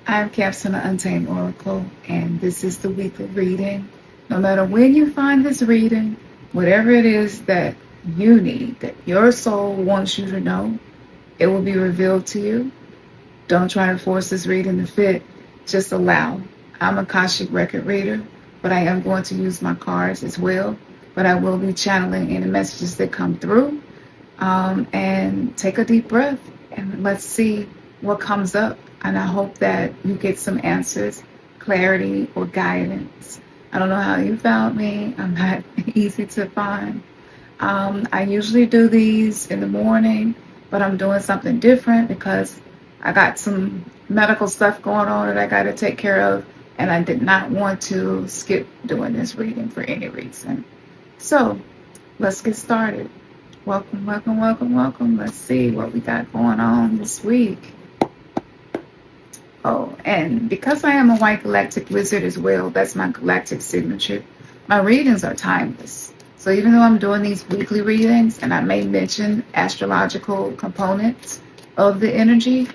I'm Capsule Untamed Oracle, and this is the weekly reading. No matter when you find this reading, whatever it is that you need, that your soul wants you to know, it will be revealed to you. Don't try to force this reading to fit. Just allow. I'm a Akashic record reader, but I am going to use my cards as well. But I will be channeling any messages that come through. And take a deep breath and let's see what comes up. And I hope that you get some answers, clarity, or guidance. I don't know how you found me. I'm not easy to find. I usually do these in the morning, but I'm doing something different because I got some medical stuff going on that I got to take care of, and I did not want to skip doing this reading for any reason. So let's get started. Welcome, welcome, welcome, welcome. Let's see what we got going on this week. Oh, and because I am a white galactic wizard as well, that's my galactic signature, my readings are timeless. So even though I'm doing these weekly readings and I may mention astrological components of the energy,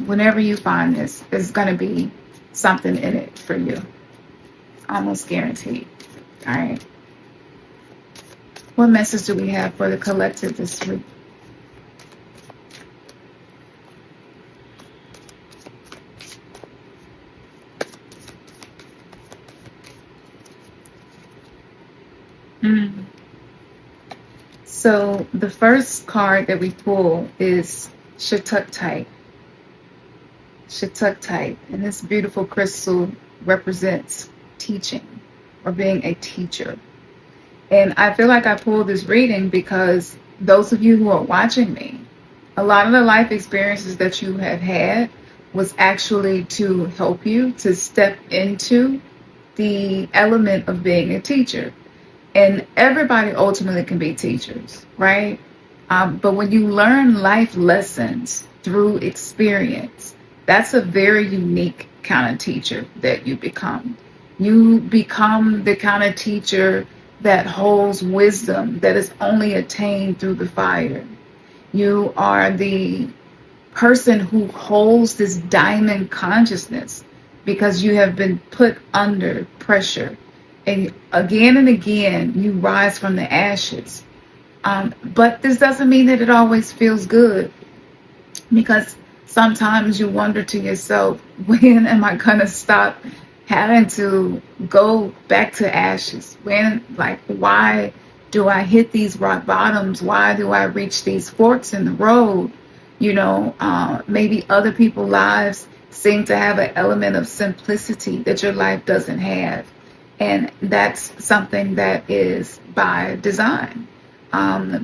whenever you find this, there's going to be something in it for you. Almost guaranteed. All right. What message do we have for the collective this week? So the first card that we pull is Shattuckite. Shattuckite. And this beautiful crystal represents teaching or being a teacher. And I feel like I pulled this reading because those of you who are watching me, a lot of the life experiences that you have had was actually to help you to step into the element of being a teacher. And everybody ultimately can be teachers, right? But when you learn life lessons through experience, that's a very unique kind of teacher that you become. You become the kind of teacher that holds wisdom that is only attained through the fire. You are the person who holds this diamond consciousness because you have been put under pressure. And again, you rise from the ashes. But this doesn't mean that it always feels good, because sometimes you wonder to yourself, when am I going to stop having to go back to ashes? Why do I hit these rock bottoms? Why do I reach these forks in the road? Maybe other people's lives seem to have an element of simplicity that your life doesn't have. And that's something that is by design,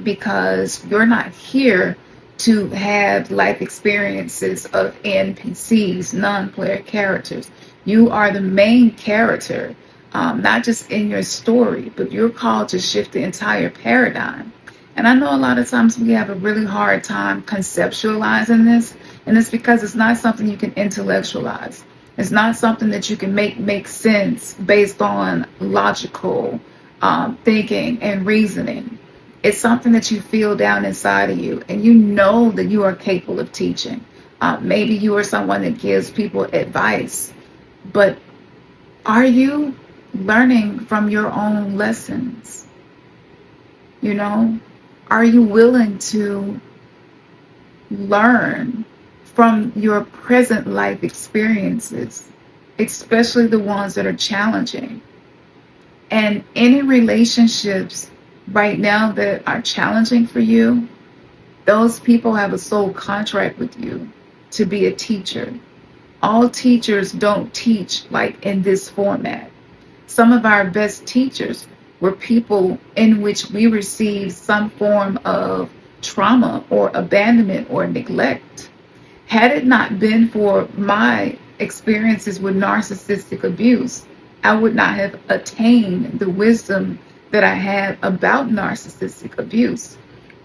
because you're not here to have life experiences of NPCs, non-player characters. You are the main character, not just in your story, but you're called to shift the entire paradigm. And I know a lot of times we have a really hard time conceptualizing this, and it's because it's not something you can intellectualize. It's not something that you can make sense based on logical thinking and reasoning. It's something that you feel down inside of you, and you know that you are capable of teaching. Maybe you are someone that gives people advice, but are you learning from your own lessons? Are you willing to learn from your present life experiences, especially the ones that are challenging? And any relationships right now that are challenging for you, those people have a soul contract with you to be a teacher. All teachers don't teach like in this format. Some of our best teachers were people in which we received some form of trauma or abandonment or neglect. Had it not been for my experiences with narcissistic abuse, I would not have attained the wisdom that I had about narcissistic abuse.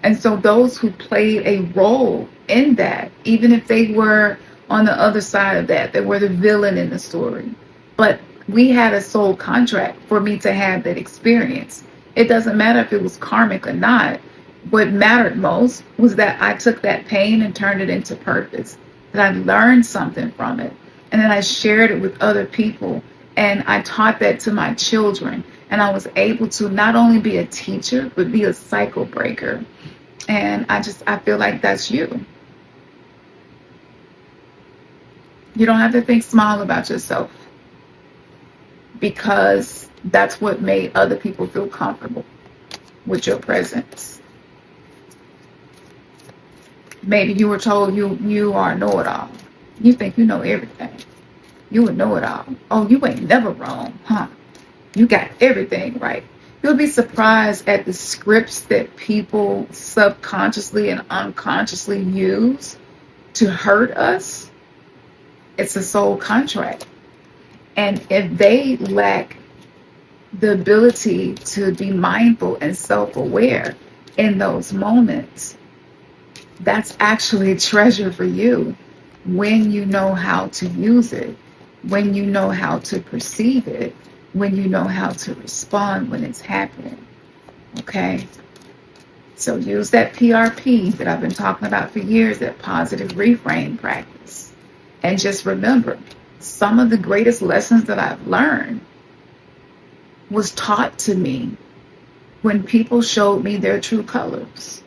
And so those who played a role in that, even if they were on the other side of that, they were the villain in the story. But we had a soul contract for me to have that experience. It doesn't matter if it was karmic or not. What mattered most was that I took that pain and turned it into purpose. that I learned something from it. And then I shared it with other people. And I taught that to my children. And I was able to not only be a teacher, but be a cycle breaker. And I feel like that's you. You don't have to think small about yourself, because that's what made other people feel comfortable with your presence. Maybe you were told you are a know-it-all. You think you know everything. You would know it all. Oh, you ain't never wrong, huh? You got everything right. You'll be surprised at the scripts that people subconsciously and unconsciously use to hurt us. It's a soul contract. And if they lack the ability to be mindful and self-aware in those moments, that's actually a treasure for you when you know how to use it, when you know how to perceive it, when you know how to respond when it's happening. Okay? So use that PRP that I've been talking about for years, that positive reframe practice. And just remember, some of the greatest lessons that I've learned was taught to me when people showed me their true colors.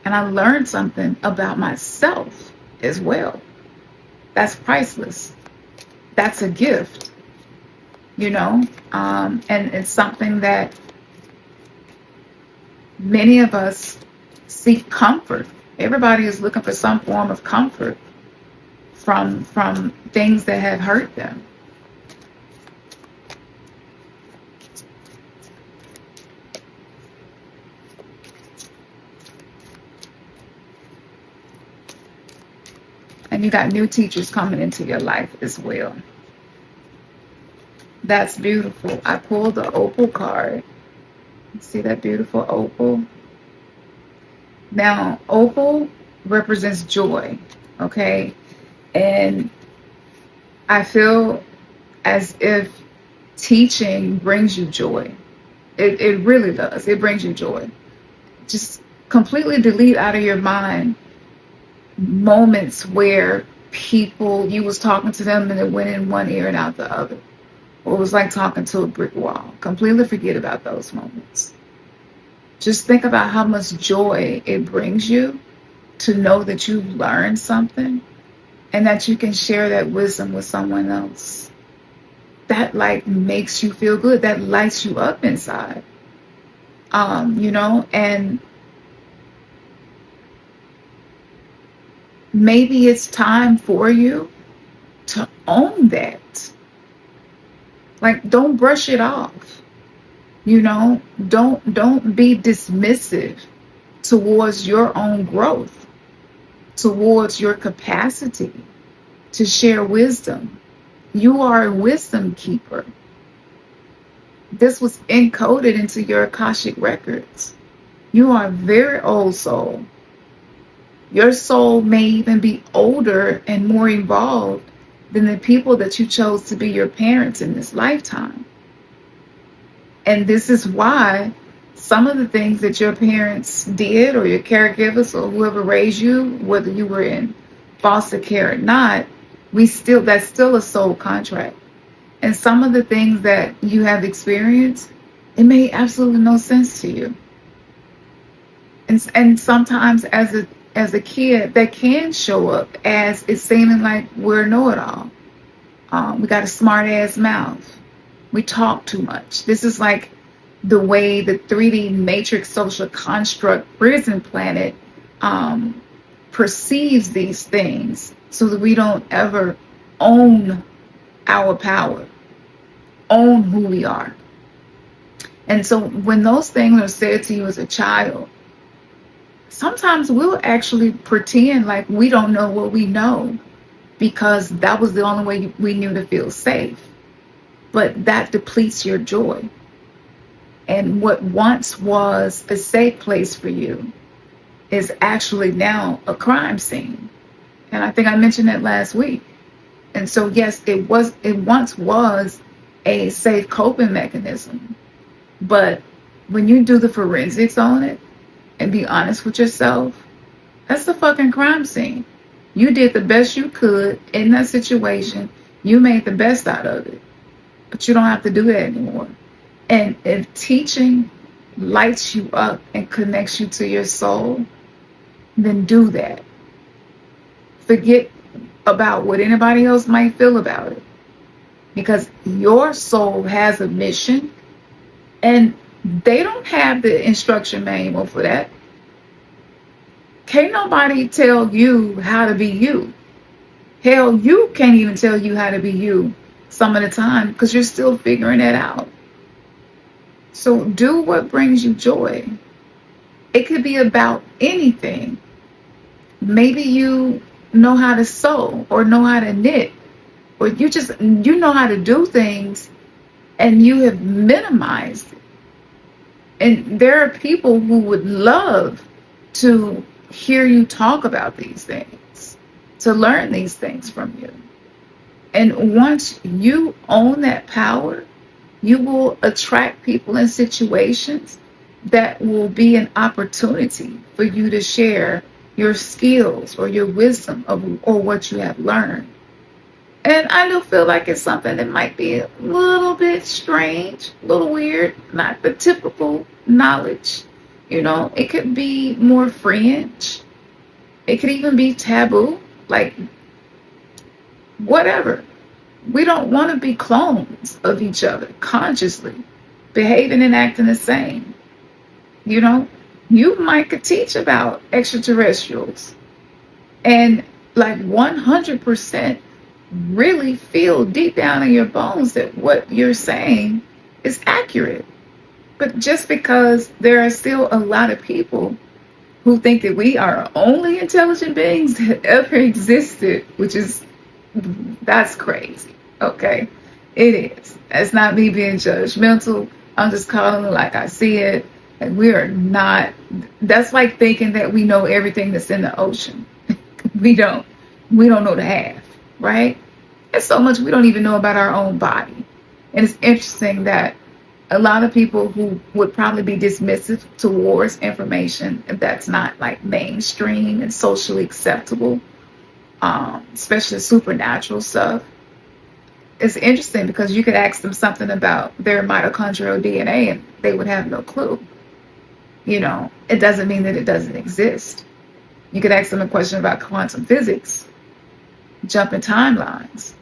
And I learned something about myself as well. That's priceless. That's a gift, you know, and it's something that many of us seek comfort. Everybody is looking for some form of comfort from things that have hurt them. And you got new teachers coming into your life as well. That's beautiful. I pulled the opal card. See that beautiful opal? Now, opal represents joy, okay? And I feel as if teaching brings you joy. It really does. It brings you joy. Just completely delete out of your mind moments where people, you was talking to them and it went in one ear and out the other. Or it was like talking to a brick wall. Completely forget about those moments. Just think about how much joy it brings you to know that you've learned something and that you can share that wisdom with someone else. That like makes you feel good. That lights you up inside. You know, and maybe it's time for you to own that. Like, don't brush it off. You know, don't be dismissive towards your own growth, towards your capacity to share wisdom. You are a wisdom keeper. This was encoded into your Akashic records. You are a very old soul. Your soul may even be older and more evolved than the people that you chose to be your parents in this lifetime. And this is why some of the things that your parents did, or your caregivers, or whoever raised you, whether you were in foster care or not, that's still a soul contract. And some of the things that you have experienced, it made absolutely no sense to you. And sometimes as a kid, that can show up as it's seeming like we're know-it-all. We got a smart-ass mouth. We talk too much. This is like the way the 3D matrix social construct prison planet perceives these things, so that we don't ever own our power, own who we are. And so when those things are said to you as a child, sometimes we'll actually pretend like we don't know what we know, because that was the only way we knew to feel safe. But that depletes your joy. And what once was a safe place for you is actually now a crime scene. And I think I mentioned that last week. And so yes, it once was a safe coping mechanism. But when you do the forensics on it and be honest with yourself, that's the fucking crime scene. You did the best you could in that situation. You made the best out of it. But you don't have to do that anymore. And if teaching lights you up and connects you to your soul, then do that. Forget about what anybody else might feel about it. Because your soul has a mission, and they don't have the instruction manual for that. Can't nobody tell you how to be you. Hell, you can't even tell you how to be you some of the time because you're still figuring that out. So do what brings you joy. It could be about anything. Maybe you know how to sew or know how to knit, or you know how to do things and you have minimized it. And there are people who would love to hear you talk about these things, to learn these things from you. And once you own that power, you will attract people and situations that will be an opportunity for you to share your skills or your wisdom or what you have learned. And I do feel like it's something that might be a little bit strange, a little weird, not the typical knowledge. You know, it could be more fringe. It could even be taboo, like whatever. We don't want to be clones of each other consciously, behaving and acting the same. You know, you might could teach about extraterrestrials and like 100% really feel deep down in your bones that what you're saying is accurate. But just because there are still a lot of people who think that we are only intelligent beings that ever existed, that's crazy, okay? It is. That's not me being judgmental. I'm just calling it like I see it. And we are not, that's like thinking that we know everything that's in the ocean. We don't know the half, right? There's so much we don't even know about our own body. And it's interesting that a lot of people who would probably be dismissive towards information that's not like mainstream and socially acceptable, especially supernatural stuff. It's interesting because you could ask them something about their mitochondrial DNA and they would have no clue. You know, it doesn't mean that it doesn't exist. You could ask them a question about quantum physics, jumping timelines.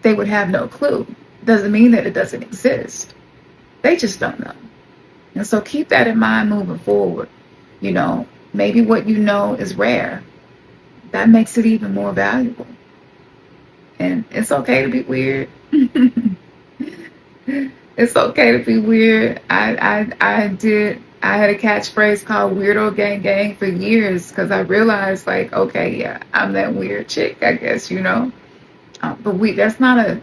They would have no clue. Doesn't mean that it doesn't exist. They just don't know. And so keep that in mind moving forward. You know, maybe what you know is rare. That makes it even more valuable. And it's okay to be weird. It's okay to be weird. I had a catchphrase called Weirdo Gang Gang for years because I realized, like, okay, yeah, I'm that weird chick, I guess, you know. But that's not a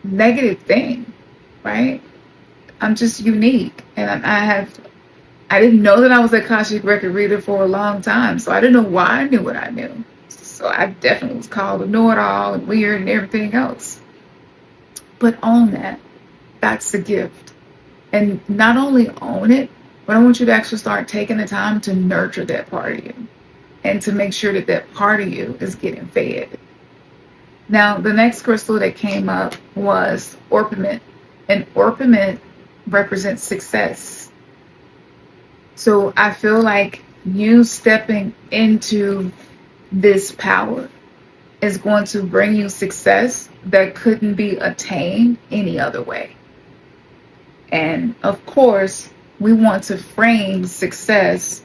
negative thing, right? I'm just unique. And I didn't know that I was a Akashic record reader for a long time, so I didn't know why I knew what I knew. So I definitely was called a know-it-all and weird and everything else. But own that. That's the gift. And not only own it, but I want you to actually start taking the time to nurture that part of you and to make sure that that part of you is getting fed. Now, the next crystal that came up was orpiment. And orpiment represents success. So I feel like you stepping into this power is going to bring you success that couldn't be attained any other way. And of course, we want to frame success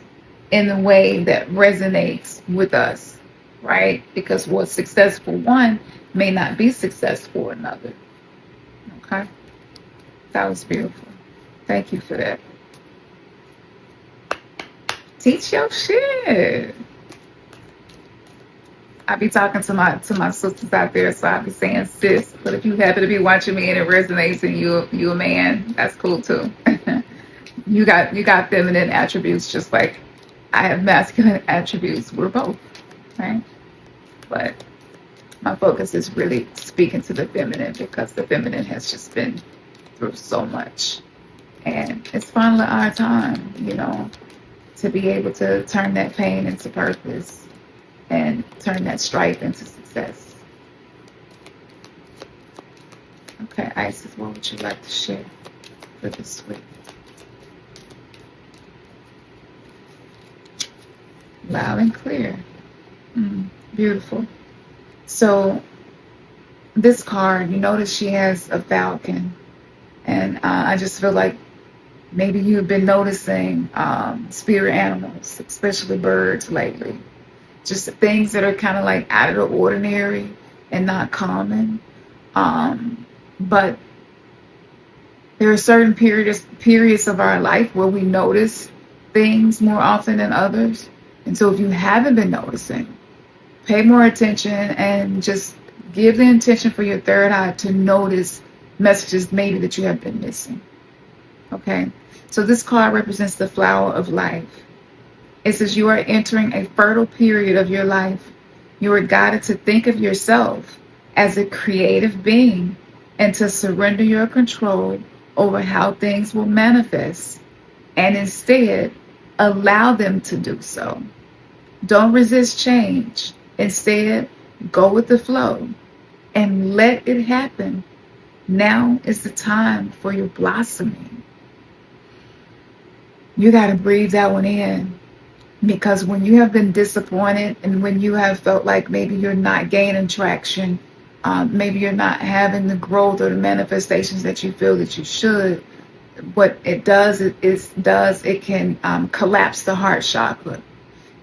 in the way that resonates with us, right? Because what's successful one may not be successful for another. Okay? That was beautiful. Thank you for that. Teach your shit. I be talking to my sisters out there, so I be saying sis. But if you happen to be watching me and it resonates and you a man, that's cool too. You got feminine attributes just like I have masculine attributes. We're both, right? But my focus is really speaking to the feminine because the feminine has just been through so much. And it's finally our time, you know, to be able to turn that pain into purpose and Turn that strife into success. Okay, Isis, what would you like to share for this week? Loud and clear. Beautiful. So this card, you notice she has a falcon. And I just feel like maybe you've been noticing spirit animals, especially birds lately. Just things that are kind of like out of the ordinary and not common. But there are certain periods of our life where we notice things more often than others. And so if you haven't been noticing, pay more attention and just give the intention for your third eye to notice messages maybe that you have been missing. Okay? So this card represents the flower of life. It says you are entering a fertile period of your life. You are guided to think of yourself as a creative being and to surrender your control over how things will manifest and instead allow them to do so. Don't resist change. Instead, go with the flow and let it happen. Now is the time for your blossoming. You got to breathe that one in, because when you have been disappointed and when you have felt like maybe you're not gaining traction, maybe you're not having the growth or the manifestations that you feel that you should, what it does it can collapse the heart chakra.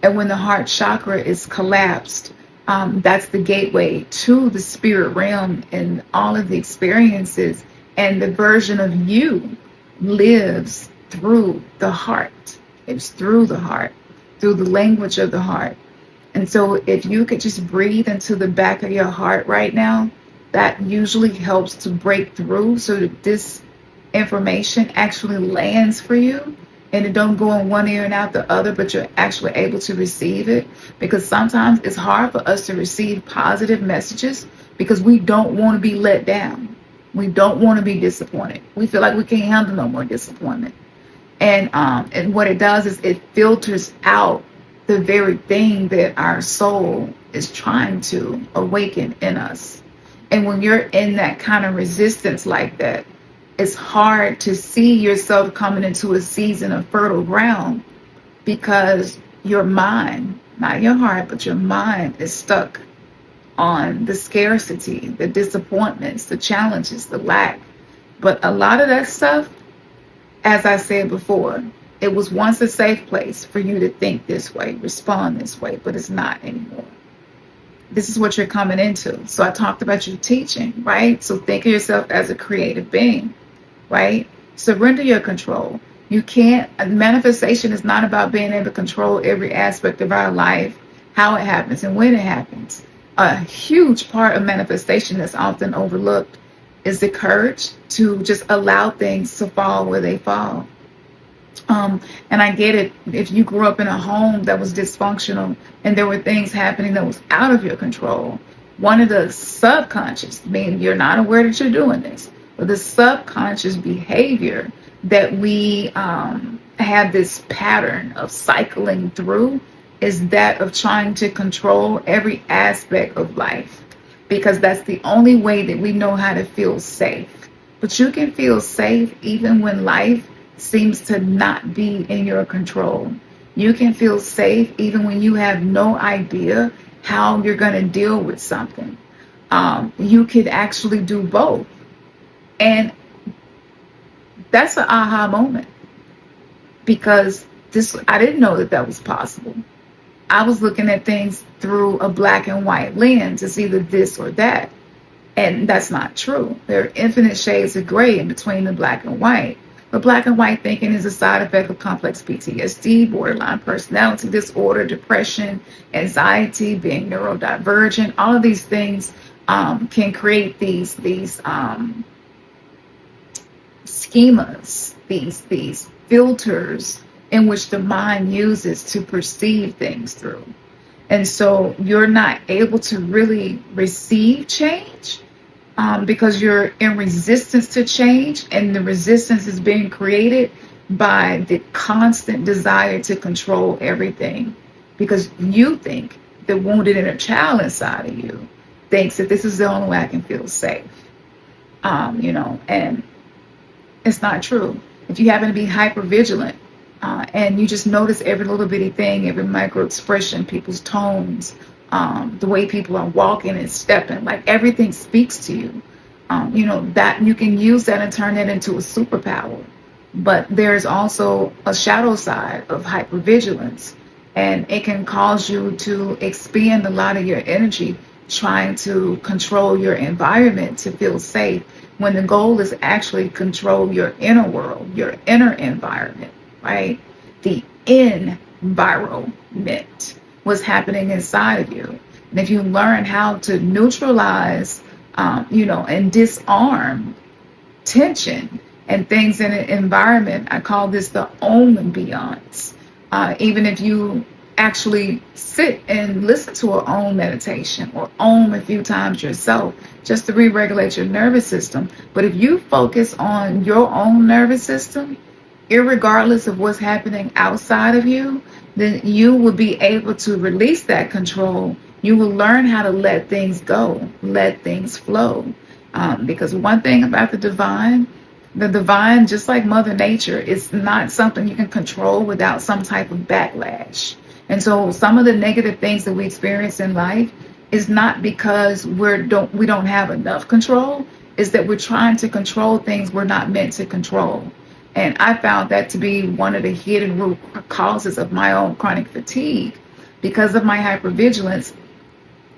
And when the heart chakra is collapsed, that's the gateway to the spirit realm, and all of the experiences and the version of you lives through the heart. It's through the heart, through the language of the heart. And so if you could just breathe into the back of your heart right now, that usually helps to break through so that this information actually lands for you and it don't go in one ear and out the other, but you're actually able to receive it. Because sometimes it's hard for us to receive positive messages because we don't want to be let down. We don't want to be disappointed. We feel like we can't handle no more disappointment. And what it does is it filters out the very thing that our soul is trying to awaken in us. And when you're in that kind of resistance like that, it's hard to see yourself coming into a season of fertile ground because your mind, not your heart, but your mind is stuck on the scarcity, the disappointments, the challenges, the lack. But a lot of that stuff, as I said before, it was once a safe place for you to think this way, respond this way, but it's not anymore. This is what you're coming into. So I talked about you teaching, right? So think of yourself as a creative being, right? Surrender your control. You can't, manifestation is not about being able to control every aspect of our life, how it happens and when it happens. A huge part of manifestation that's often overlooked is the courage to just allow things to fall where they fall. And I get it. If you grew up in a home that was dysfunctional and there were things happening that was out of your control, one of the subconscious, meaning you're not aware that you're doing this, but the subconscious behavior that we have this pattern of cycling through is that of trying to control every aspect of life, because that's the only way that we know how to feel safe. But you can feel safe even when life seems to not be in your control. You can feel safe even when you have no idea how you're going to deal with something. You could actually do both. And that's an aha moment, because I didn't know that was possible. I was looking at things through a black and white lens. It's either this or that. And that's not true. There are infinite shades of gray in between the black and white. But black and white thinking is a side effect of complex PTSD, borderline personality disorder, depression, anxiety, being neurodivergent. All of these things can create these schemas, these filters in which the mind uses to perceive things through. And so you're not able to really receive change because you're in resistance to change, and the resistance is being created by the constant desire to control everything, because you think the wounded inner child inside of you thinks that this is the only way I can feel safe. And it's not true. If you happen to be hyper vigilant, and you just notice every little bitty thing, every micro expression, people's tones, the way people are walking and stepping, like everything speaks to you. That you can use that and turn it into a superpower. But there's also a shadow side of hypervigilance, and it can cause you to expend a lot of your energy trying to control your environment to feel safe, when the goal is actually control your inner world, your inner environment, right? The environment, what's happening inside of you. And if you learn how to neutralize, and disarm tension and things in an environment, I call this the ambiance. Even if you actually sit and listen to an Om meditation or Om a few times yourself, just to re-regulate your nervous system. But if you focus on your own nervous system, irregardless of what's happening outside of you, then you will be able to release that control. You will learn how to let things go, let things flow. Because one thing about the divine, just like Mother Nature, is not something you can control without some type of backlash. And so some of the negative things that we experience in life is not because we don't have enough control, is that we're trying to control things we're not meant to control. And I found that to be one of the hidden root causes of my own chronic fatigue. Because of my hypervigilance,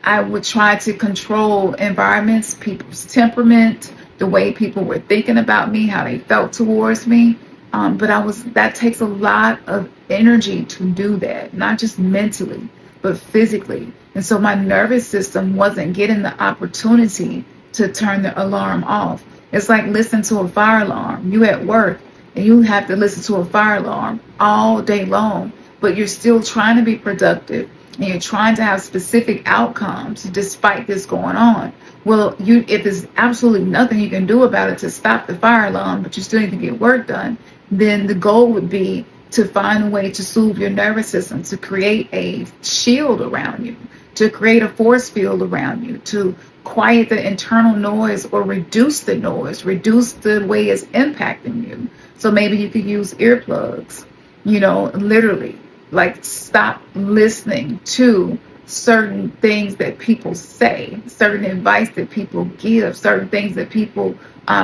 I would try to control environments, people's temperament, the way people were thinking about me, how they felt towards me. But that takes a lot of energy to do that, not just mentally, but physically. And so my nervous system wasn't getting the opportunity to turn the alarm off. It's like listening to a fire alarm. You at work and you have to listen to a fire alarm all day long, but you're still trying to be productive and you're trying to have specific outcomes despite this going on. Well, if there's absolutely nothing you can do about it to stop the fire alarm, but you still need to get work done, then the goal would be to find a way to soothe your nervous system, to create a shield around you, to create a force field around you, to quiet the internal noise or reduce the noise, reduce the way it's impacting you. So maybe you could use earplugs, literally, like stop listening to certain things that people say, certain advice that people give, certain things that people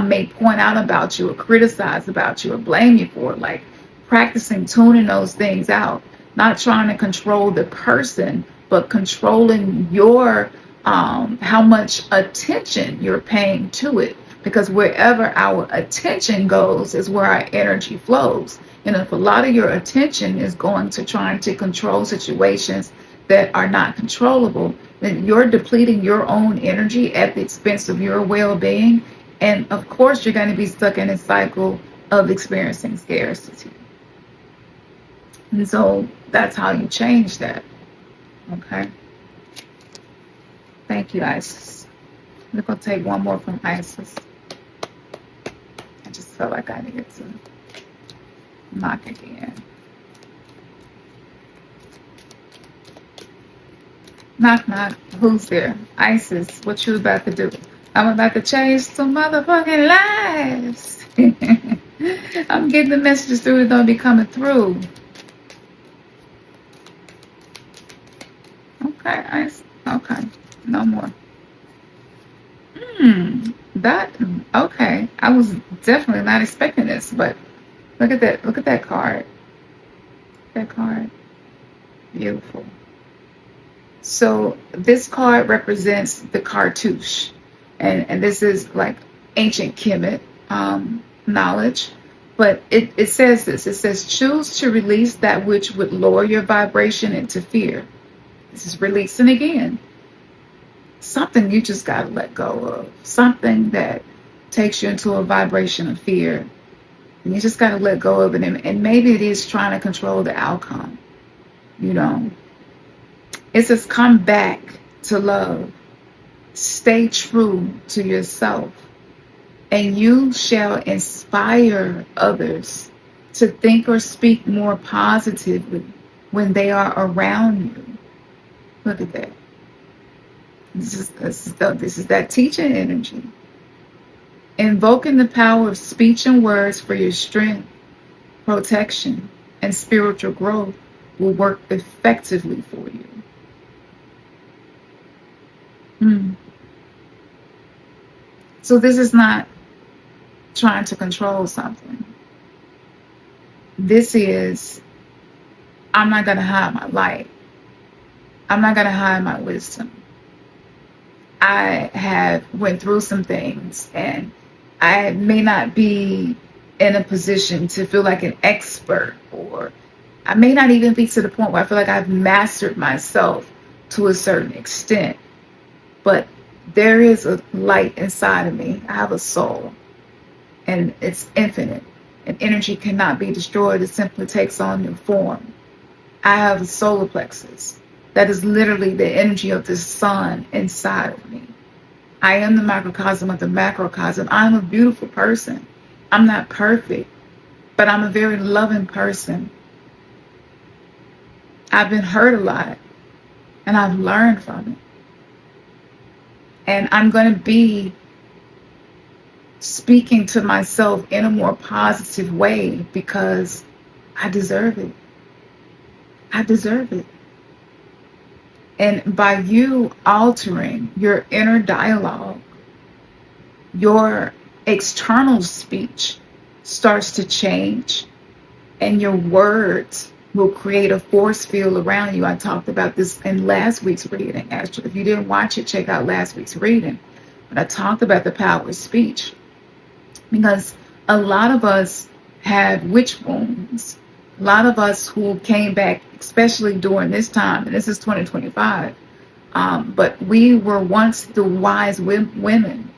may point out about you or criticize about you or blame you for, like practicing tuning those things out, not trying to control the person, but controlling your how much attention you're paying to it. Because wherever our attention goes is where our energy flows. And if a lot of your attention is going to trying to control situations that are not controllable, then you're depleting your own energy at the expense of your well-being. And of course, you're going to be stuck in a cycle of experiencing scarcity. And so that's how you change that. Okay. Thank you, Isis. We're going to take one more from Isis. I just felt like I needed to knock again. Knock, knock. Who's there? Isis, what you about to do? I'm about to change some motherfucking lives. I'm getting the messages through that don't be coming through. Okay, Isis. Okay, no more. Okay. I was definitely not expecting this, but look at that. Look at that card. That card. Beautiful. So this card represents the cartouche. And this is like ancient Kemet knowledge. But it says this. It says, choose to release that which would lower your vibration into fear. This is releasing again. Something you just got to let go of. Something that takes you into a vibration of fear. And you just got to let go of it. And maybe it is trying to control the outcome. It says, come back to love. Stay true to yourself. And you shall inspire others to think or speak more positively when they are around you. Look at that. This is that teaching energy. Invoking the power of speech and words for your strength, protection, and spiritual growth will work effectively for you. So this is not trying to control something. This is, I'm not going to hide my light. I'm not going to hide my wisdom. I have went through some things, and I may not be in a position to feel like an expert, or I may not even be to the point where I feel like I've mastered myself to a certain extent. But there is a light inside of me. I have a soul, and it's infinite, and energy cannot be destroyed. It simply takes on new form. I have a solar plexus. That is literally the energy of the sun inside of me. I am the microcosm of the macrocosm. I'm a beautiful person. I'm not perfect, but I'm a very loving person. I've been hurt a lot, and I've learned from it. And I'm going to be speaking to myself in a more positive way because I deserve it. I deserve it. And by you altering your inner dialogue, your external speech starts to change, and your words will create a force field around you. I talked about this in last week's reading. Actually, if you didn't watch it, check out last week's reading. But I talked about the power of speech, because a lot of us have witch wounds. A lot of us who came back, especially during this time, and this is 2025, but we were once the wise women.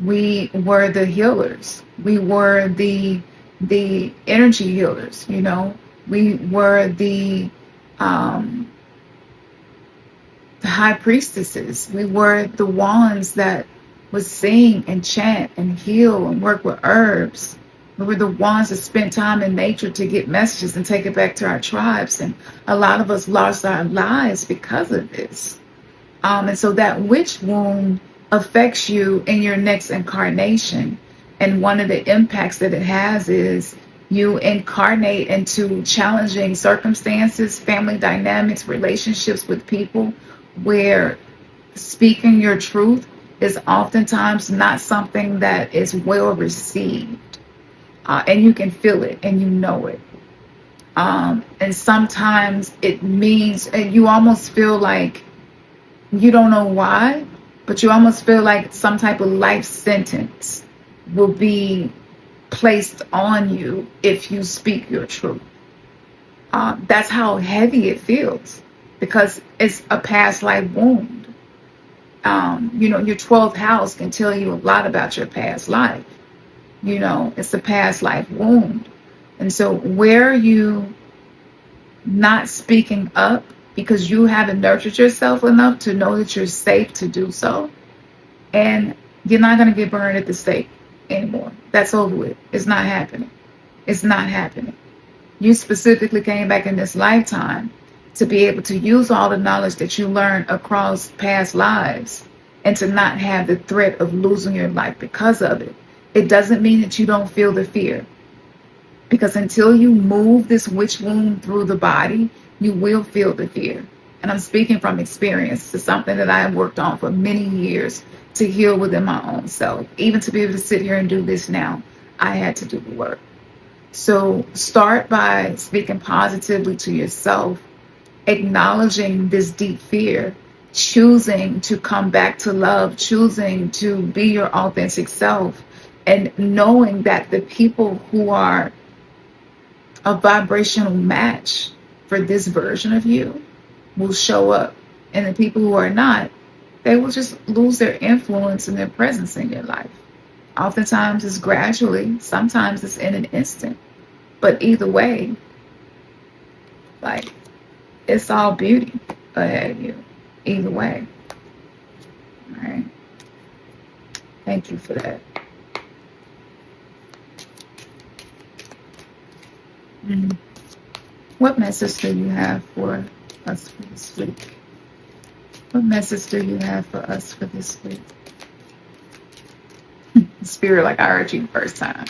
We were the healers. We were the energy healers, you know. We were the high priestesses. We were the ones that would sing and chant and heal and work with herbs. We were the ones that spent time in nature to get messages and take it back to our tribes. And a lot of us lost our lives because of this. And so that witch wound affects you in your next incarnation. And one of the impacts that it has is you incarnate into challenging circumstances, family dynamics, relationships with people, where speaking your truth is oftentimes not something that is well received. And you can feel it and you know it. And sometimes it means, and you almost feel like, you don't know why, but you almost feel like some type of life sentence will be placed on you if you speak your truth. That's how heavy it feels, because it's a past life wound. You know, your 12th house can tell you a lot about your past life. You know, it's a past life wound. And so where you not speaking up because you haven't nurtured yourself enough to know that you're safe to do so, and you're not going to get burned at the stake anymore. That's over with. It's not happening. It's not happening. You specifically came back in this lifetime to be able to use all the knowledge that you learned across past lives and to not have the threat of losing your life because of it. It doesn't mean that you don't feel the fear, because until you move this witch wound through the body, you will feel the fear. And I'm speaking from experience. It's something that I have worked on for many years to heal within my own self. Even to be able to sit here and do this now, I had to do the work. So start by speaking positively to yourself, acknowledging this deep fear, choosing to come back to love, choosing to be your authentic self, and knowing that the people who are a vibrational match for this version of you will show up. And the people who are not, they will just lose their influence and their presence in your life. Oftentimes it's gradually, sometimes it's in an instant. But either way, like, it's all beauty ahead of you. Either way. All right. Thank you for that. What message do you have for us for this week? What message do you have for us for this week? Spirit, like I heard you the first time.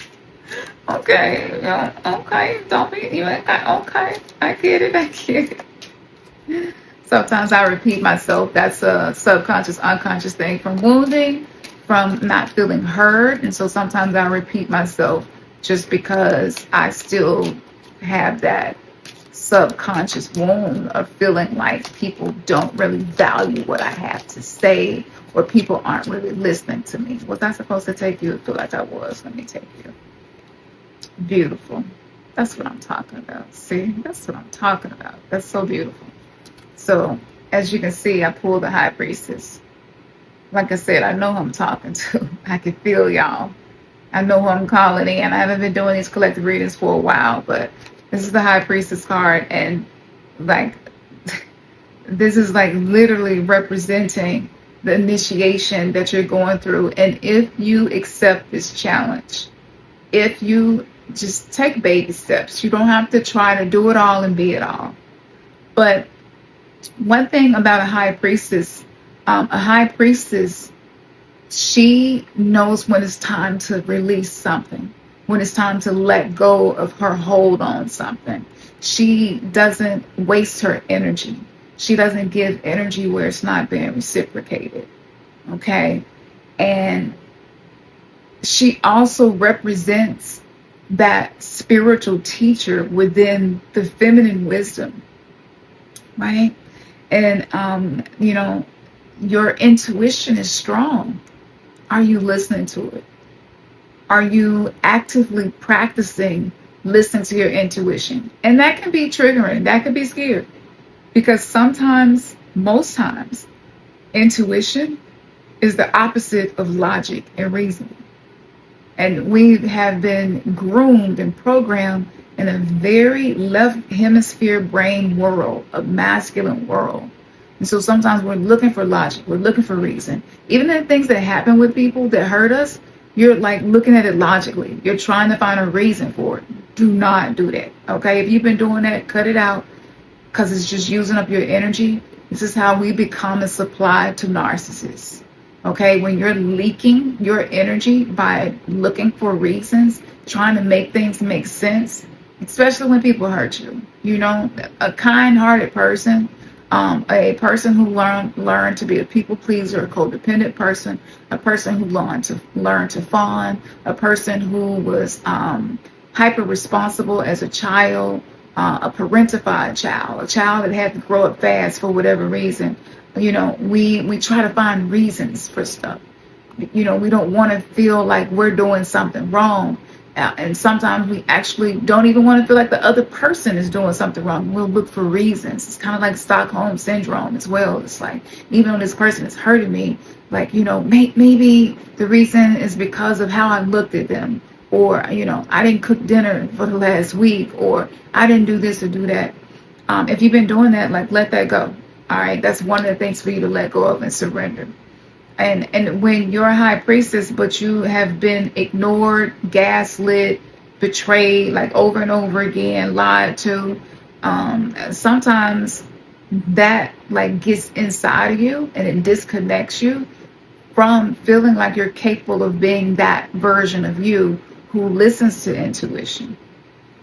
Okay, yeah, okay, don't be, you ain't got, okay, I get it, I get it. Sometimes I repeat myself. That's a subconscious, unconscious thing from wounding, from not feeling heard. And so sometimes I repeat myself just because I still have that subconscious wound of feeling like people don't really value what I have to say, or people aren't really listening to me. Was I supposed to take you? I feel like I was. Let me take you. Beautiful. That's what I'm talking about. See, that's what I'm talking about. That's so beautiful. So as you can see, I pulled the High Priestess. Like I said, I know who I'm talking to. I can feel y'all. I know who I'm calling in. I haven't been doing these collective readings for a while, but this is the High Priestess card, and like this is like literally representing the initiation that you're going through. And if you accept this challenge, if you just take baby steps, you don't have to try to do it all and be it all. But one thing about a high priestess, she knows when it's time to release something, when it's time to let go of her hold on something. She doesn't waste her energy. She doesn't give energy where it's not being reciprocated. Okay? And she also represents that spiritual teacher within the feminine wisdom, right? And, your intuition is strong. Are you listening to it? Are you actively practicing listening to your intuition? And that can be triggering. That can be scary. Because sometimes, most times, intuition is the opposite of logic and reasoning. And we have been groomed and programmed in a very left hemisphere brain world, a masculine world. And so sometimes we're looking for logic, we're looking for reason. Even the things that happen with people that hurt us, you're like looking at it logically. You're trying to find a reason for it. Do not do that. Okay? If you've been doing that, cut it out, because it's just using up your energy. This is how we become a supply to narcissists. Okay? When you're leaking your energy by looking for reasons, trying to make things make sense, especially when people hurt you. A kind-hearted person, a person who learned to be a people pleaser, a codependent person, a person who learned to fawn, a person who was hyper responsible as a child, a parentified child, a child that had to grow up fast for whatever reason. We try to find reasons for stuff. We don't want to feel like we're doing something wrong. And sometimes we actually don't even want to feel like the other person is doing something wrong. We'll look for reasons. It's kind of like Stockholm syndrome as well. It's like, even though this person is hurting me, like, maybe the reason is because of how I looked at them. Or, I didn't cook dinner for the last week. Or I didn't do this or do that. If you've been doing that, like, let that go. All right. That's one of the things for you to let go of and surrender. And when you're a high priestess, but you have been ignored, gaslit, betrayed, like over and over again, lied to, sometimes that like gets inside of you and it disconnects you from feeling like you're capable of being that version of you who listens to intuition.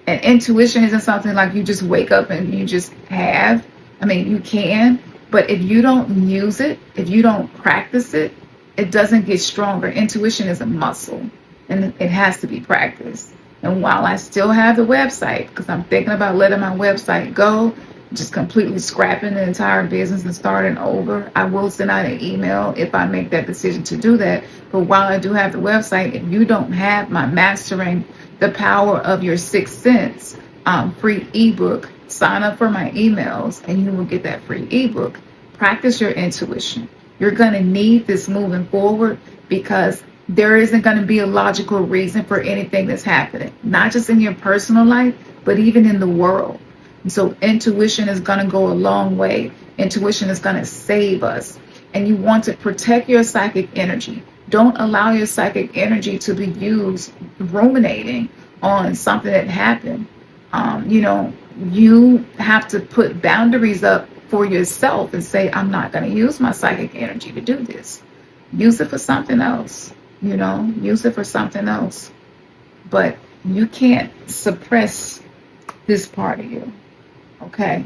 And intuition isn't something like you just wake up and you just have. I mean, you can. But if you don't use it, if you don't practice it, it doesn't get stronger. Intuition is a muscle, and it has to be practiced. And while I still have the website, because I'm thinking about letting my website go, just completely scrapping the entire business and starting over, I will send out an email if I make that decision to do that. But while I do have the website, if you don't have my Mastering the Power of Your Sixth Sense free ebook, sign up for my emails and you will get that free ebook. Practice your intuition. You're going to need this moving forward because there isn't going to be a logical reason for anything that's happening, not just in your personal life, but even in the world. And so intuition is going to go a long way. Intuition is going to save us. And you want to protect your psychic energy. Don't allow your psychic energy to be used ruminating on something that happened. You have to put boundaries up for yourself and say, I'm not going to use my psychic energy to do this. Use it for something else, use it for something else. But you can't suppress this part of you, okay,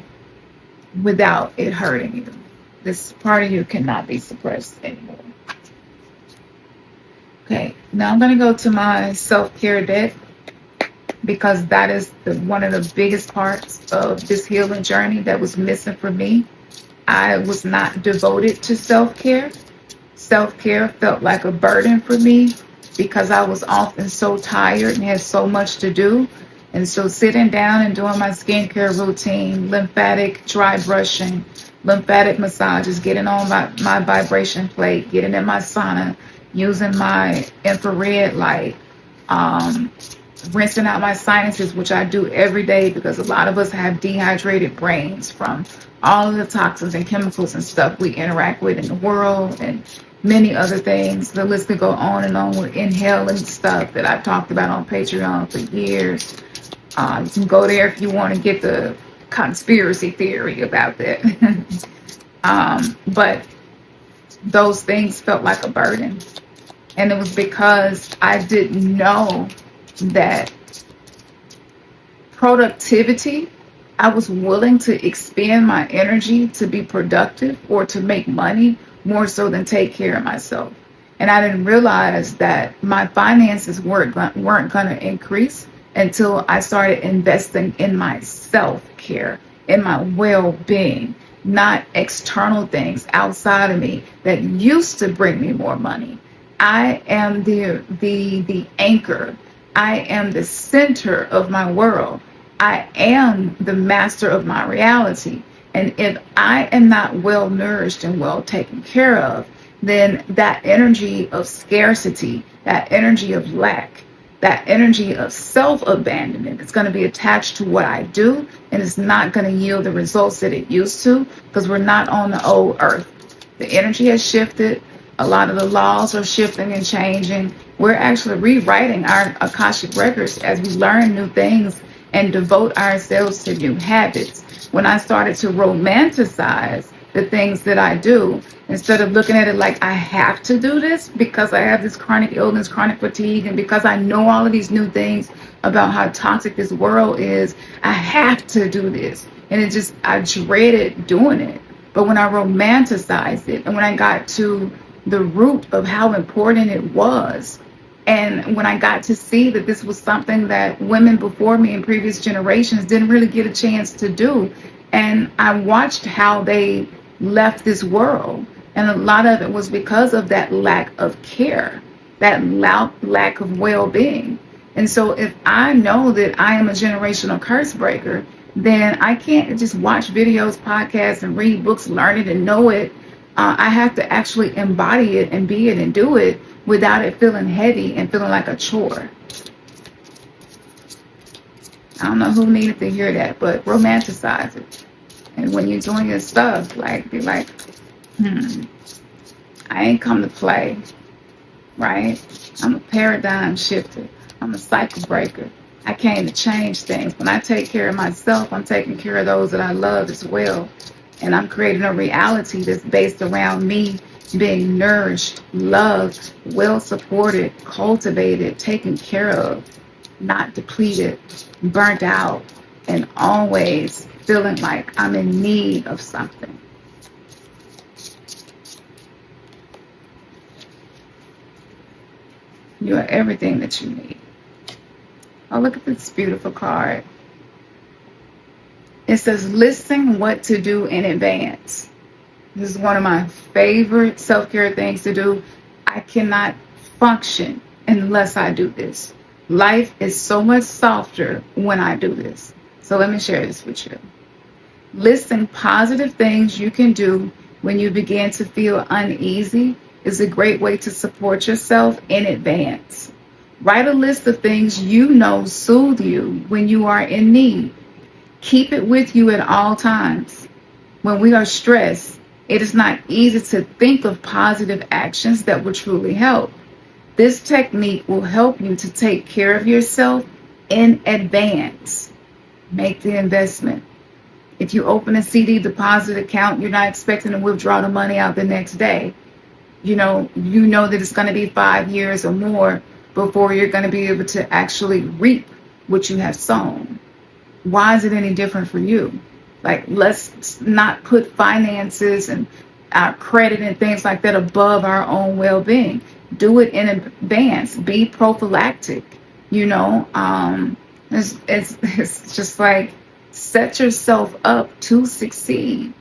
without it hurting you. This part of you cannot be suppressed anymore. Okay, now I'm going to go to my self-care deck, because that is one of the biggest parts of this healing journey that was missing for me. I was not devoted to self-care. Self-care felt like a burden for me because I was often so tired and had so much to do. And so sitting down and doing my skincare routine, lymphatic dry brushing, lymphatic massages, getting on my vibration plate, getting in my sauna, using my infrared light, rinsing out my sinuses, which I do every day because a lot of us have dehydrated brains from all of the toxins and chemicals and stuff we interact with in the world, and many other things. The list could go on and on with inhaling stuff that I've talked about on Patreon for years. You can go there if you want to get the conspiracy theory about that. But those things felt like a burden. And it was because I didn't know that productivity, I was willing to expend my energy to be productive or to make money more so than take care of myself. And I didn't realize that my finances weren't going to increase until I started investing in my self-care, in my well-being, not external things outside of me that used to bring me more money. I am the anchor. I am the center of my world. I am the master of my reality. And if I am not well nourished and well taken care of, then that energy of scarcity, that energy of lack, that energy of self-abandonment is going to be attached to what I do, and it's not going to yield the results that it used to, because we're not on the old earth. The energy has shifted. A lot of the laws are shifting and changing. We're actually rewriting our Akashic records as we learn new things and devote ourselves to new habits. When I started to romanticize the things that I do, instead of looking at it like I have to do this because I have this chronic illness, chronic fatigue, and because I know all of these new things about how toxic this world is, I have to do this. And I dreaded doing it. But when I romanticized it, and when I got to the root of how important it was, and when I got to see that this was something that women before me in previous generations didn't really get a chance to do, and I watched how they left this world, and a lot of it was because of that lack of care, that lack of well-being. And so if I know that I am a generational curse breaker, then I can't just watch videos, podcasts, and read books, learn it, and know it. I have to actually embody it and be it and do it without it feeling heavy and feeling like a chore. I don't know who needed to hear that, but romanticize it. And when you're doing your stuff, be like, I ain't come to play, right? I'm a paradigm shifter. I'm a cycle breaker. I came to change things. When I take care of myself, I'm taking care of those that I love as well. And I'm creating a reality that's based around me being nourished, loved, well supported, cultivated, taken care of, not depleted, burnt out, and always feeling like I'm in need of something. You are everything that you need. Oh, look at this beautiful card. It says, listing what to do in advance. This is one of my favorite self-care things to do. I cannot function unless I do this. Life is so much softer when I do this. So let me share this with you. Listing positive things you can do when you begin to feel uneasy is a great way to support yourself in advance. Write a list of things you know soothe you when you are in need. Keep it with you at all times. When we are stressed, it is not easy to think of positive actions that will truly help. This technique will help you to take care of yourself in advance. Make the investment. If you open a CD deposit account, you're not expecting to withdraw the money out the next day. You know that it's going to be 5 years or more before you're going to be able to actually reap what you have sown. Why is it any different for you? Like, let's not put finances and our credit and things like that above our own well-being. Do it in advance. Be prophylactic. It's just like, set yourself up to succeed.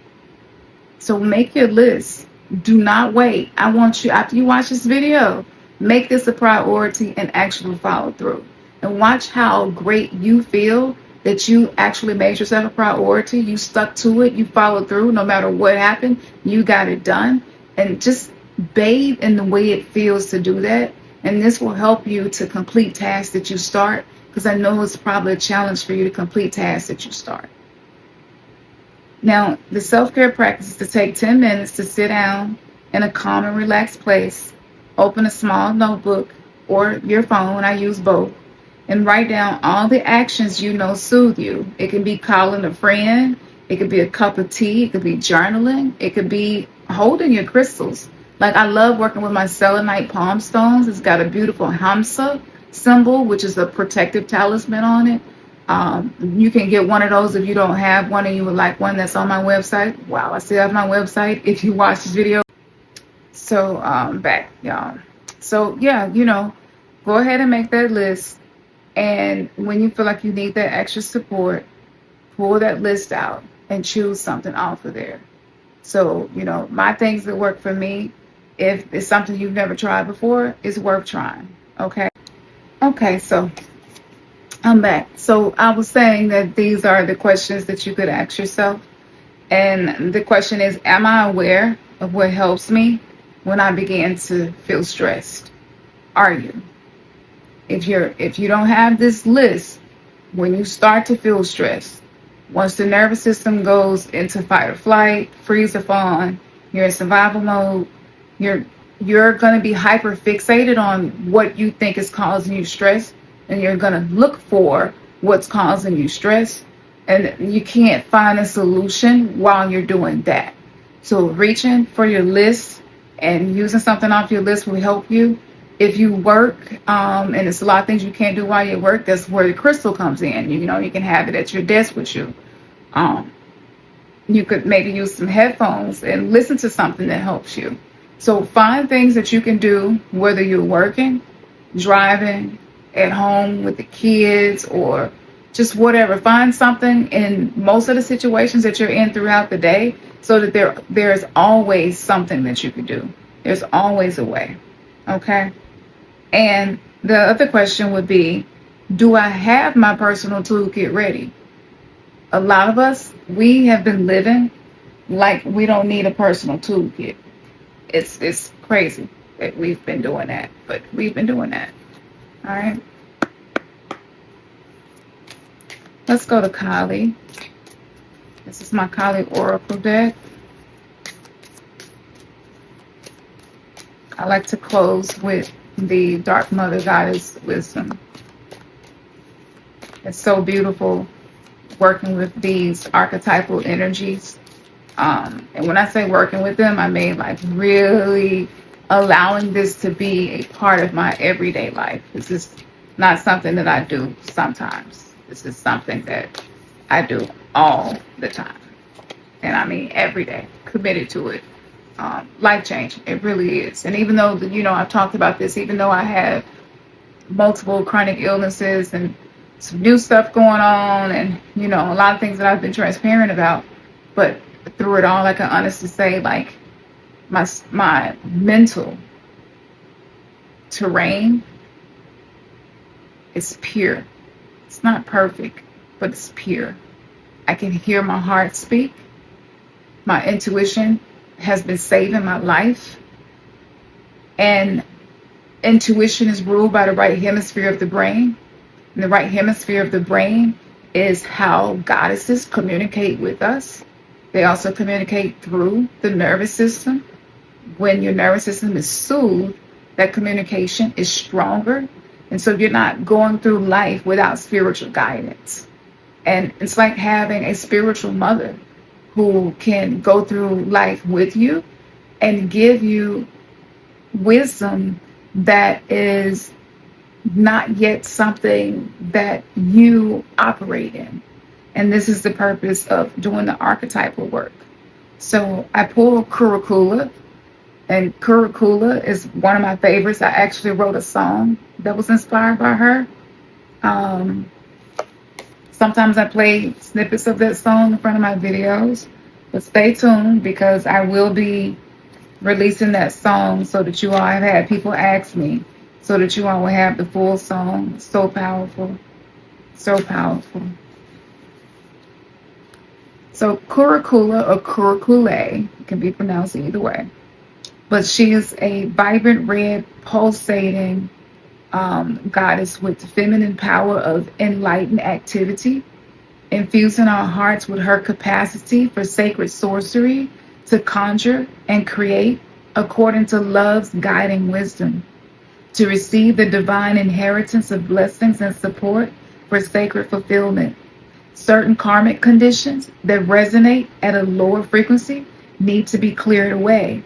So make your list. Do not wait. I want you, after you watch this video, make this a priority and actually follow through. And watch how great you feel that you actually made yourself a priority. You stuck to it. You followed through no matter what happened. You got it done. And just bathe in the way it feels to do that. And this will help you to complete tasks that you start, because I know it's probably a challenge for you to complete tasks that you start. Now, the self-care practice is to take 10 minutes to sit down in a calm and relaxed place, open a small notebook or your phone, I use both, and write down all the actions you know soothe you. It can be calling a friend, it could be a cup of tea, it could be journaling, it could be holding your crystals. Like, I love working with my Selenite Palm Stones. It's got a beautiful Hamsa symbol, which is a protective talisman on it. You can get one of those if you don't have one and you would like one. That's on my website. Wow, I still have my website if you watch this video. So back, y'all. So yeah, go ahead and make that list. And when you feel like you need that extra support, pull that list out and choose something off of there. So, my things that work for me, if it's something you've never tried before, it's worth trying. Okay, so I'm back. So I was saying that these are the questions that you could ask yourself. And the question is, am I aware of what helps me when I begin to feel stressed? Are you? If you don't have this list, when you start to feel stressed, once the nervous system goes into fight or flight, freeze or fawn, you're in survival mode, you're going to be hyper fixated on what you think is causing you stress, and you're going to look for what's causing you stress, and you can't find a solution while you're doing that. So reaching for your list and using something off your list will help you. If you work, and it's a lot of things you can't do while you work, that's where the crystal comes in. You can have it at your desk with you. You could maybe use some headphones and listen to something that helps you. So find things that you can do, whether you're working, driving, at home with the kids, or just whatever. Find something in most of the situations that you're in throughout the day, so that there's always something that you can do. There's always a way. Okay? And the other question would be, do I have my personal toolkit ready? A lot of us, we have been living like we don't need a personal toolkit. It's crazy that we've been doing that, but we've been doing that. All right. Let's go to Kali. This is my Kali Oracle deck. I like to close with the Dark Mother Goddess Wisdom. It's so beautiful working with these archetypal energies. And when I say working with them, I mean like really allowing this to be a part of my everyday life. This is not something that I do sometimes. This is something that I do all the time. And I mean every day, committed to it. Life-changing, it really is. And even though, I've talked about this, even though I have multiple chronic illnesses and some new stuff going on, and, a lot of things that I've been transparent about, but through it all, I can honestly say, like, my mental terrain is pure. It's not perfect, but it's pure. I can hear my heart speak. My intuition has been saving my life. And intuition is ruled by the right hemisphere of the brain. And the right hemisphere of the brain is how goddesses communicate with us. They also communicate through the nervous system. When your nervous system is soothed, that communication is stronger. And so you're not going through life without spiritual guidance. And it's like having a spiritual mother who can go through life with you and give you wisdom that is not yet something that you operate in. And this is the purpose of doing the archetypal work. So I pulled Kurukulla, and Kurukulla is one of my favorites. I actually wrote a song that was inspired by her. Sometimes I play snippets of that song in front of my videos, but stay tuned because I will be releasing that song so that you all have had people ask me, so that you all will have the full song. So powerful, so powerful. So Kurukulla or Kurukulla can be pronounced either way, but she is a vibrant red pulsating goddess with the feminine power of enlightened activity, infusing our hearts with her capacity for sacred sorcery to conjure and create according to love's guiding wisdom, to receive the divine inheritance of blessings and support for sacred fulfillment. Certain karmic conditions that resonate at a lower frequency need to be cleared away.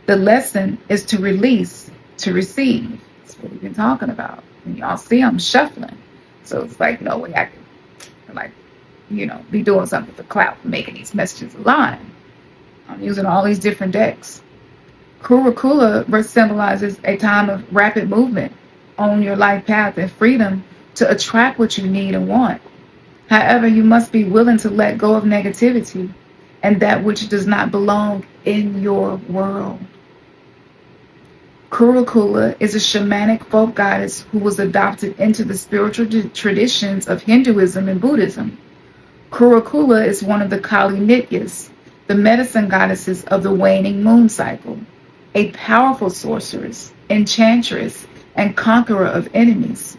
The lesson is to release, to receive. That's what we've been talking about. And y'all see I'm shuffling. So it's like, no way I can, like, be doing something for clout, making these messages align. I'm using all these different decks. Kurukulla symbolizes a time of rapid movement on your life path and freedom to attract what you need and want. However, you must be willing to let go of negativity and that which does not belong in your world. Kurukulla is a shamanic folk goddess who was adopted into the spiritual traditions of Hinduism and Buddhism. Kurukulla is one of the Kali Nityas, the medicine goddesses of the waning moon cycle, a powerful sorceress, enchantress, and conqueror of enemies.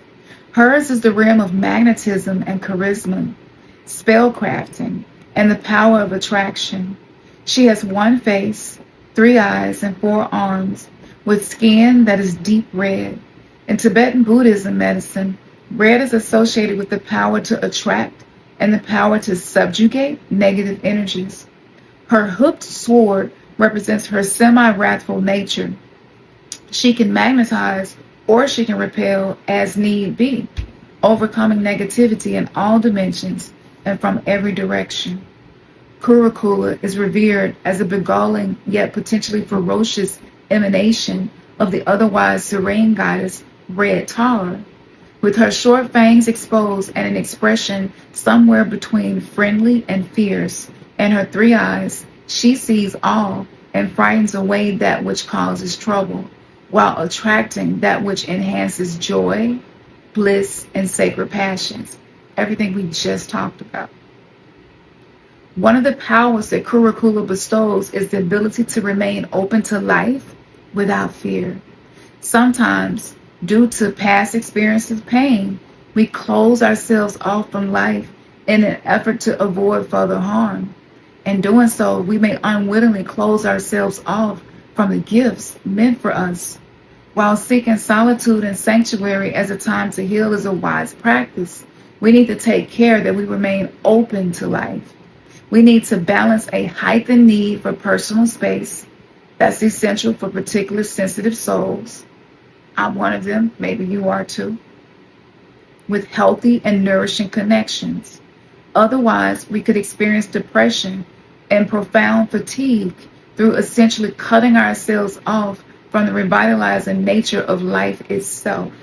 Hers is the realm of magnetism and charisma, spellcrafting, and the power of attraction. She has one face, 3 eyes, and 4 arms, with skin that is deep red. In Tibetan Buddhism medicine, red is associated with the power to attract and the power to subjugate negative energies. Her hooked sword represents her semi-wrathful nature. She can magnetize or she can repel as need be, overcoming negativity in all dimensions and from every direction. Kurukulla is revered as a beguiling yet potentially ferocious emanation of the otherwise serene goddess Red Tara, with her short fangs exposed and an expression somewhere between friendly and fierce. In her 3 eyes, she sees all and frightens away that which causes trouble, while attracting that which enhances joy, bliss, and sacred passions. Everything we just talked about. One of the powers that Kurukulla bestows is the ability to remain open to life without fear. Sometimes, due to past experiences of pain, we close ourselves off from life in an effort to avoid further harm. In doing so, we may unwittingly close ourselves off from the gifts meant for us. While seeking solitude and sanctuary as a time to heal is a wise practice, we need to take care that we remain open to life. We need to balance a heightened need for personal space that's essential for particular sensitive souls. I'm one of them, maybe you are too, with healthy and nourishing connections. Otherwise, we could experience depression and profound fatigue through essentially cutting ourselves off from the revitalizing nature of life itself.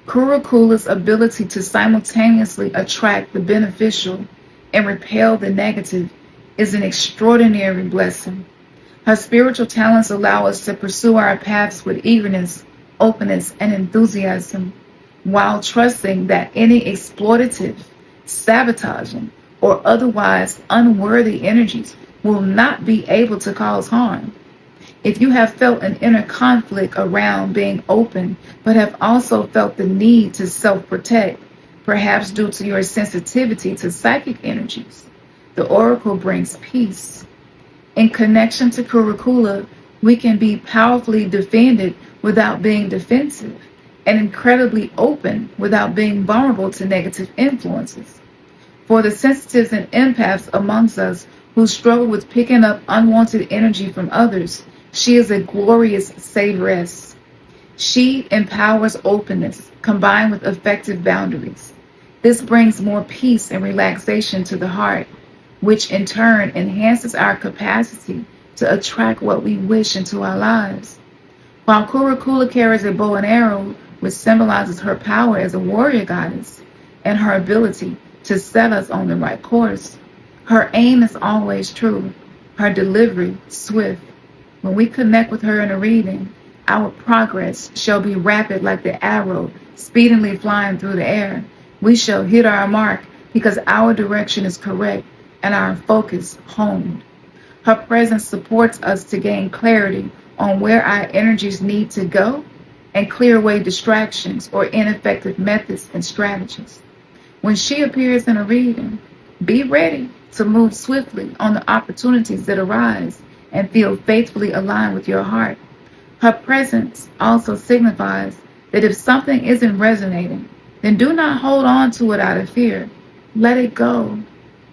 Kurukulla's ability to simultaneously attract the beneficial and repel the negative is an extraordinary blessing. Her spiritual talents allow us to pursue our paths with eagerness, openness, and enthusiasm, while trusting that any exploitative, sabotaging, or otherwise unworthy energies will not be able to cause harm. If you have felt an inner conflict around being open, but have also felt the need to self-protect, perhaps due to your sensitivity to psychic energies, the oracle brings peace. In connection to Kurukulla, we can be powerfully defended without being defensive, and incredibly open without being vulnerable to negative influences. For the sensitives and empaths amongst us who struggle with picking up unwanted energy from others, she is a glorious savioress. She empowers openness combined with effective boundaries. This brings more peace and relaxation to the heart, which in turn enhances our capacity to attract what we wish into our lives. While Kurukulla carries a bow and arrow, which symbolizes her power as a warrior goddess and her ability to set us on the right course, her aim is always true, her delivery swift. When we connect with her in a reading, our progress shall be rapid like the arrow speedily flying through the air. We shall hit our mark because our direction is correct and our focus honed. Her presence supports us to gain clarity on where our energies need to go and clear away distractions or ineffective methods and strategies. When she appears in a reading, be ready to move swiftly on the opportunities that arise and feel faithfully aligned with your heart. Her presence also signifies that if something isn't resonating, then do not hold on to it out of fear. Let it go.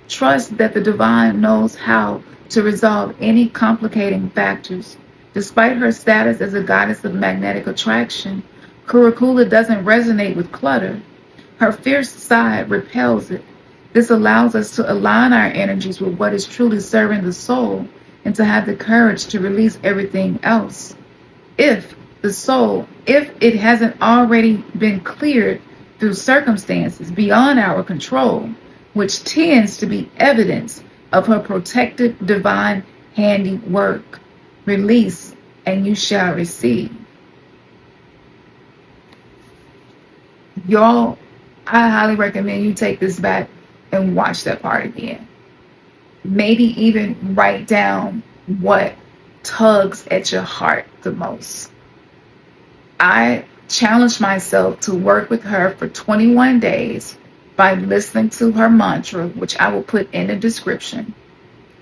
Trust that the divine knows how to resolve any complicating factors. Despite her status as a goddess of magnetic attraction, Kurukulla doesn't resonate with clutter. Her fierce side repels it. This allows us to align our energies with what is truly serving the soul and to have the courage to release everything else. If it hasn't already been cleared through circumstances beyond our control, which tends to be evidence of her protective divine handiwork. Release, and you shall receive. Y'all, I highly recommend you take this back and watch that part again. Maybe even write down what tugs at your heart the most. I challenged myself to work with her for 21 days by listening to her mantra, which I will put in the description,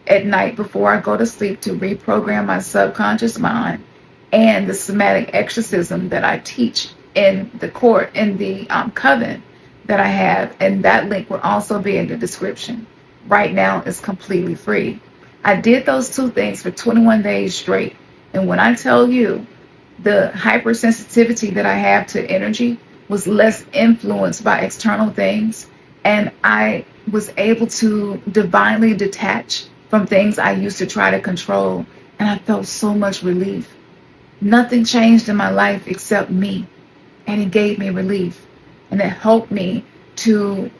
at night before I go to sleep to reprogram my subconscious mind, and the somatic exorcism that I teach in the coven that I have, and that link will also be in the description. Right now, it's completely free. I did those two things for 21 days straight, and when I tell you the hypersensitivity that I have to energy was less influenced by external things, and I was able to divinely detach from things I used to try to control, and I felt so much relief. Nothing changed in my life except me, and it gave me relief, and it helped me to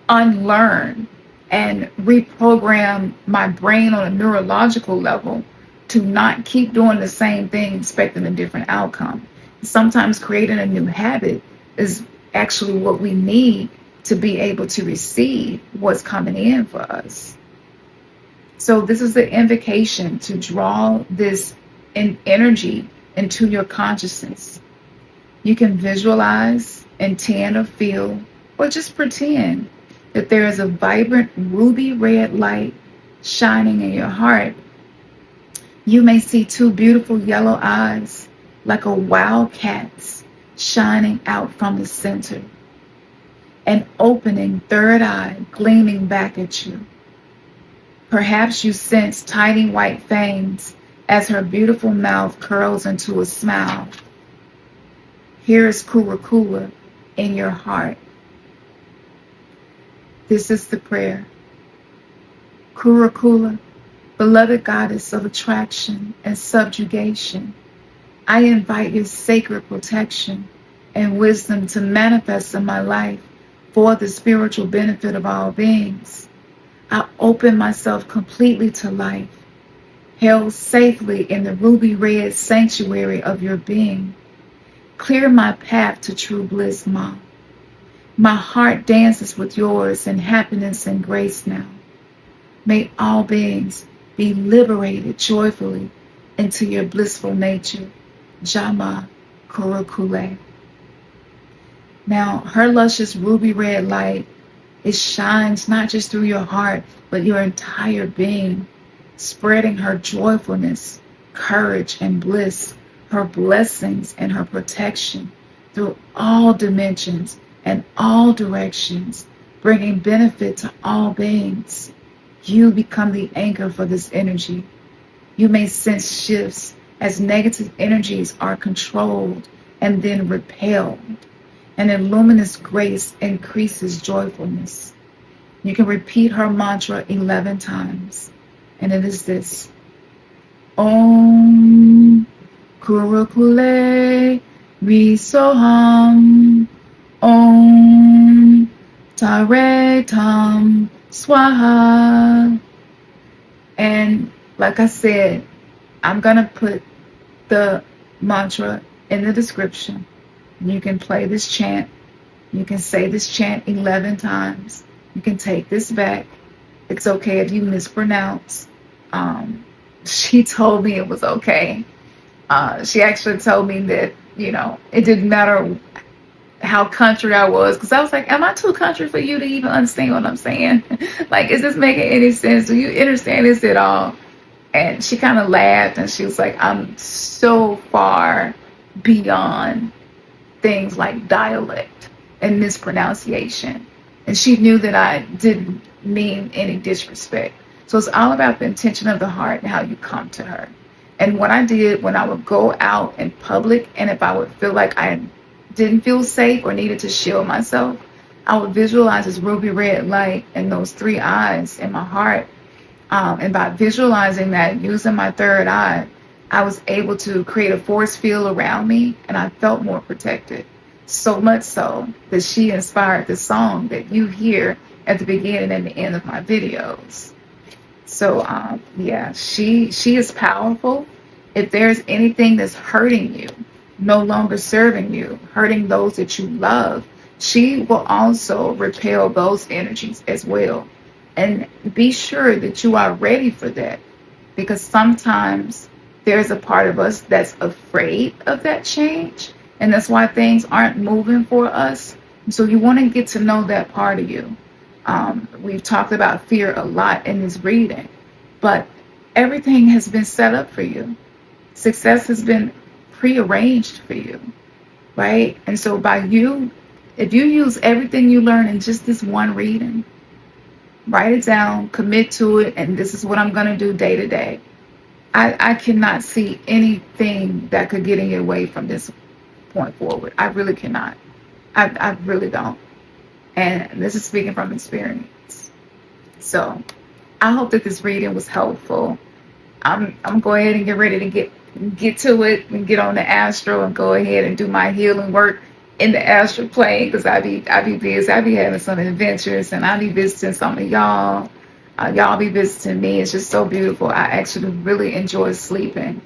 unlearn and reprogram my brain on a neurological level to not keep doing the same thing expecting a different outcome. Sometimes creating a new habit is actually what we need to be able to receive what's coming in for us. So this is the invocation to draw this energy into your consciousness. You can visualize, intend, or feel, or just pretend that there is a vibrant ruby red light shining in your heart. You may see two beautiful yellow eyes like a wild cat's shining out from the center, an opening third eye gleaming back at you. Perhaps you sense tiny white fangs as her beautiful mouth curls into a smile. Here is Kurukulla in your heart. This is the prayer. Kurukulla, beloved goddess of attraction and subjugation, I invite your sacred protection and wisdom to manifest in my life for the spiritual benefit of all beings. I open myself completely to life, held safely in the ruby red sanctuary of your being. Clear my path to true bliss, Ma. My heart dances with yours in happiness and grace now. May all beings be liberated joyfully into your blissful nature. Jama Kurukulla. Now, her luscious ruby red light, it shines not just through your heart, but your entire being, spreading her joyfulness, courage, and bliss, her blessings and her protection through all dimensions and all directions, bringing benefit to all beings. You become the anchor for this energy. You may sense shifts as negative energies are controlled and then repelled. And a luminous grace increases joyfulness. You can repeat her mantra 11 times. And it is this. Om Kurukulla Risoham Om Tare Tam Swaha. And like I said, I'm going to put the mantra in the description. You can play this chant. You can say this chant 11 times. You can take this back. It's okay if you mispronounce. She told me it was okay. She actually told me that, it didn't matter how country I was, because I was like, am I too country for you to even understand what I'm saying? Like, is this making any sense? Do you understand this at all? And she kind of laughed, and she was like, I'm so far beyond things like dialect and mispronunciation. And she knew that I didn't mean any disrespect. So it's all about the intention of the heart and how you come to her. And what I did when I would go out in public, and if I would feel like I didn't feel safe or needed to shield myself, I would visualize this ruby red light and those 3 eyes in my heart. And by visualizing that, using my third eye, I was able to create a force field around me, and I felt more protected. So much so that she inspired the song that you hear at the beginning and the end of my videos. So, yeah, she is powerful. If there's anything that's hurting you, no longer serving you, hurting those that you love, she will also repel those energies as well. And be sure that you are ready for that, because sometimes there's a part of us that's afraid of that change, and that's why things aren't moving for us. So you want to get to know that part of you. We've talked about fear a lot in this reading, but everything has been set up for you. Success has been prearranged for you, right? And so if you use everything you learn in just this one reading, write it down, commit to it, and this is what I'm going to do day to day. I cannot see anything that could get in your way from this point forward. I really cannot. I really don't. And this is speaking from experience. So I hope that this reading was helpful. I'm going ahead and get ready to get to it and get on the astro and go ahead and do my healing work in the astral plane, because I be busy. I be having some adventures, and I be visiting some of y'all. Y'all be visiting me. It's just so beautiful. I actually really enjoy sleeping.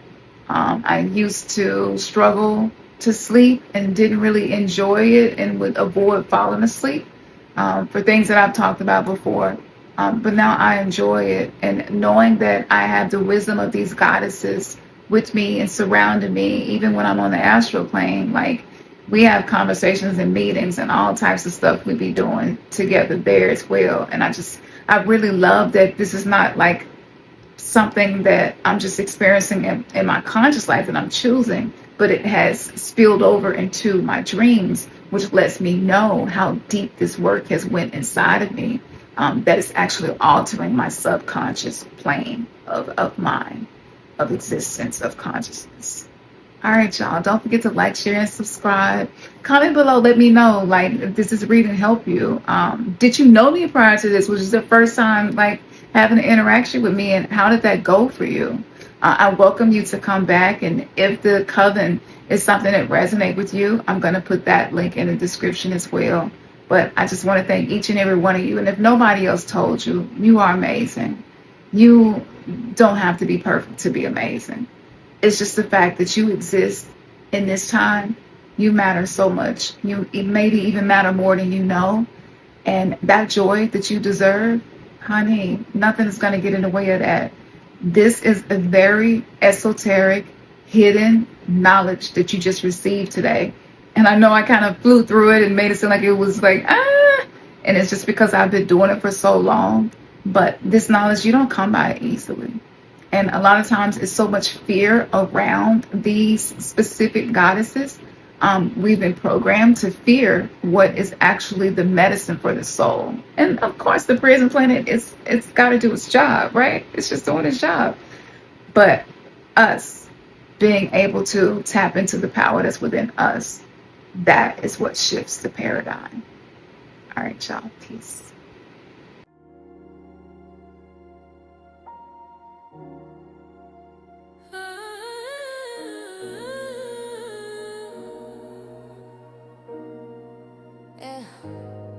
I used to struggle to sleep and didn't really enjoy it and would avoid falling asleep for things that I've talked about before. But now I enjoy it, and knowing that I have the wisdom of these goddesses with me and surrounding me, even when I'm on the astral plane. Like, we have conversations and meetings and all types of stuff we be doing together there as well. And I really love that this is not like something that I'm just experiencing in my conscious life that I'm choosing, but it has spilled over into my dreams, which lets me know how deep this work has went inside of me, that is actually altering my subconscious plane of mind, of existence, of consciousness. All right, y'all. Don't forget to like, share, and subscribe. Comment below. Let me know, like, if this reading help you. Did you know me prior to this? Was this the first time, like, having an interaction with me? And how did that go for you? I welcome you to come back. And if the coven is something that resonates with you, I'm going to put that link in the description as well. But I just want to thank each and every one of you. And if nobody else told you, you are amazing. You don't have to be perfect to be amazing. It's just the fact that you exist in this time. You matter so much. You maybe even matter more than you know. And that joy that you deserve, honey, nothing is going to get in the way of that. This is a very esoteric, hidden knowledge that you just received today. And I know I kind of flew through it and made it seem like it was like, and it's just because I've been doing it for so long. But this knowledge, you don't come by it easily. And a lot of times it's so much fear around these specific goddesses We've been programmed to fear what is actually the medicine for the soul. And of course, the prison planet, it's got to do its job, right? It's just doing its job. But us being able to tap into the power that's within us, that is what shifts the paradigm. All right, y'all. Peace. Yeah.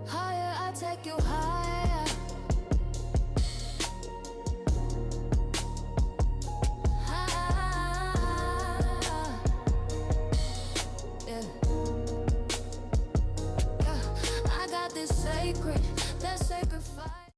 Higher, I take you higher. Higher. Yeah. Yeah. I got this sacred